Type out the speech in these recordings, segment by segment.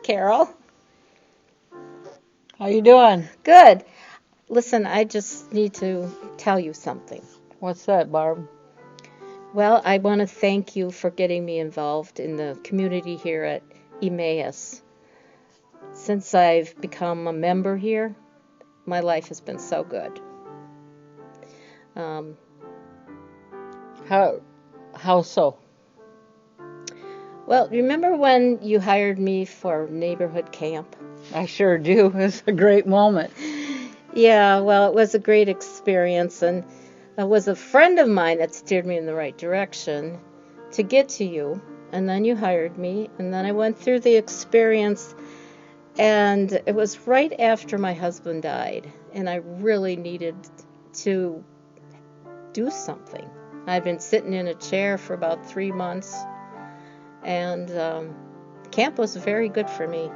Carol. How you doing? Good. Listen, I just need to tell you something. What's that, Barb? Well, I want to thank you for getting me involved in the community here at Emaus. Since I've become a member here, my life has been so good. How so? Well, remember when you hired me for neighborhood camp? I sure do. It's a great moment. Yeah, well, it was a great experience, and it was a friend of mine that steered me in the right direction to get to you, and then you hired me, and then I went through the experience, and it was right after my husband died, and I really needed to do something. I'd been sitting in a chair for about 3 months, and camp was very good for me.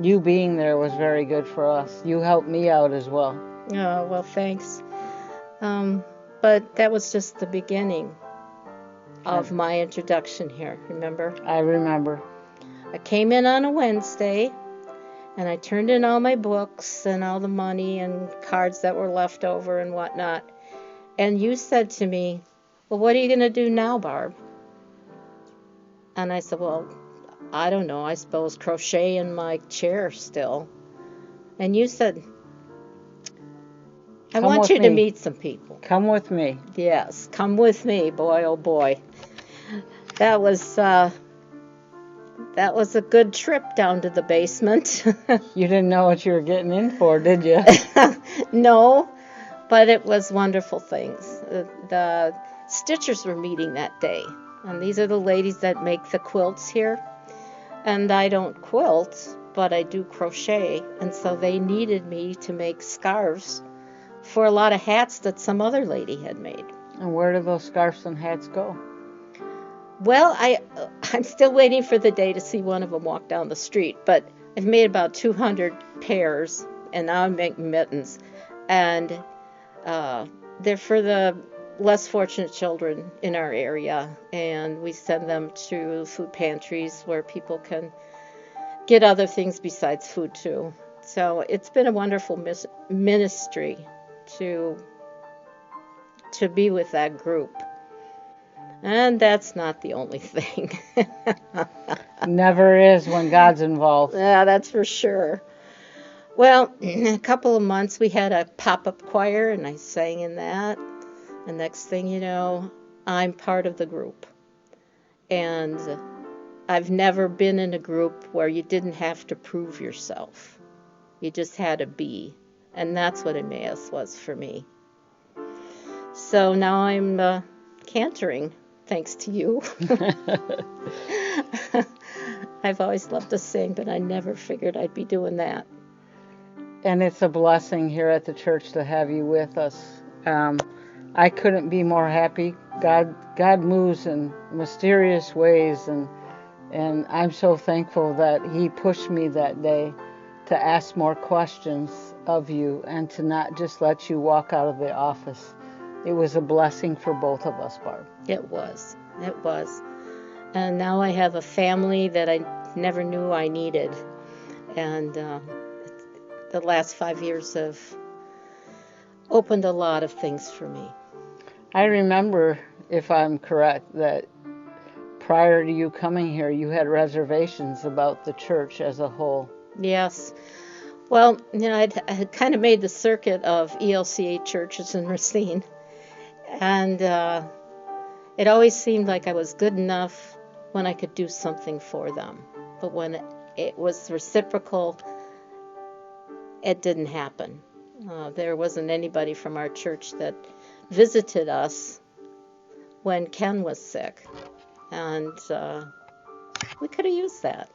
You being there was very good for us. You helped me out as well. Oh, well, thanks. But that was just the beginning of my introduction here, remember? I remember. I came in on a Wednesday, and I turned in all my books and all the money and cards that were left over and whatnot. And you said to me, well, what are you going to do now, Barb? And I said, well, I don't know. I suppose crochet in my chair still. And you said, I want you to meet some people. Come with me. Yes, come with me, boy, oh boy. That was a good trip down to the basement. You didn't know what you were getting in for, did you? No, but it was wonderful things. The stitchers were meeting that day, and these are the ladies that make the quilts here. And I don't quilt, but I do crochet, and so they needed me to make scarves for a lot of hats that some other lady had made. And where do those scarves and hats go? Well, I'm still waiting for the day to see one of them walk down the street, but I've made about 200 pairs, and now I'm making mittens. And they're for the less fortunate children in our area, and we send them to food pantries where people can get other things besides food, too. So it's been a wonderful ministry to be with that group. And that's not the only thing. Never is when God's involved. Yeah, that's for sure. Well, in a couple of months, we had a pop-up choir, and I sang in that. The next thing you know, I'm part of the group. And I've never been in a group where you didn't have to prove yourself. You just had to be. And that's what Emmaus was for me. So now I'm cantering, thanks to you. I've always loved to sing, but I never figured I'd be doing that. And it's a blessing here at the church to have you with us. I couldn't be more happy. God moves in mysterious ways, and I'm so thankful that He pushed me that day to ask more questions of you and to not just let you walk out of the office. It was a blessing for both of us, Barb. It was. And now I have a family that I never knew I needed. And the last 5 years have opened a lot of things for me. I remember, if I'm correct, that prior to you coming here, you had reservations about the church as a whole. Yes. Well, I had kind of made the circuit of ELCA churches in Racine. And it always seemed like I was good enough when I could do something for them. But when it was reciprocal, it didn't happen. There wasn't anybody from our church that visited us when Ken was sick. And we could have used that.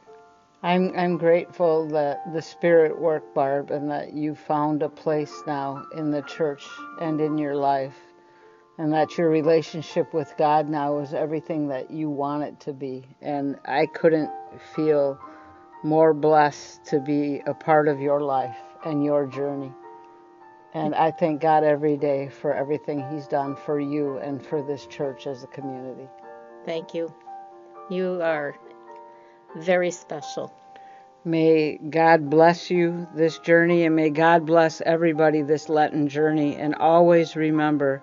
I'm grateful that the Spirit worked, Barb, and that you found a place now in the church and in your life, and that your relationship with God now is everything that you want it to be. And I couldn't feel more blessed to be a part of your life and your journey. And I thank God every day for everything He's done for you and for this church as a community. Thank you. You are very special. May God bless you this journey, and may God bless everybody this Lenten journey. And always remember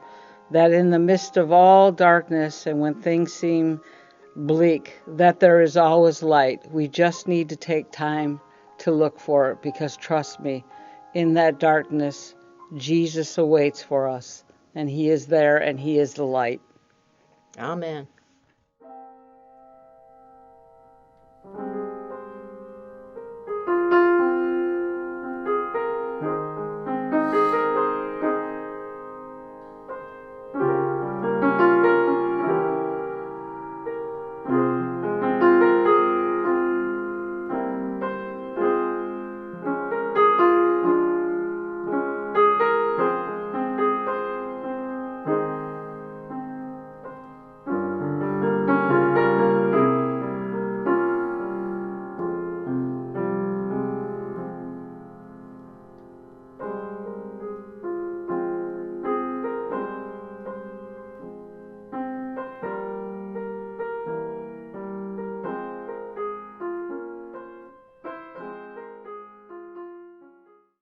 that in the midst of all darkness and when things seem bleak, that there is always light. We just need to take time to look for it, because trust me, in that darkness, Jesus awaits for us, and He is there, and He is the light. Amen.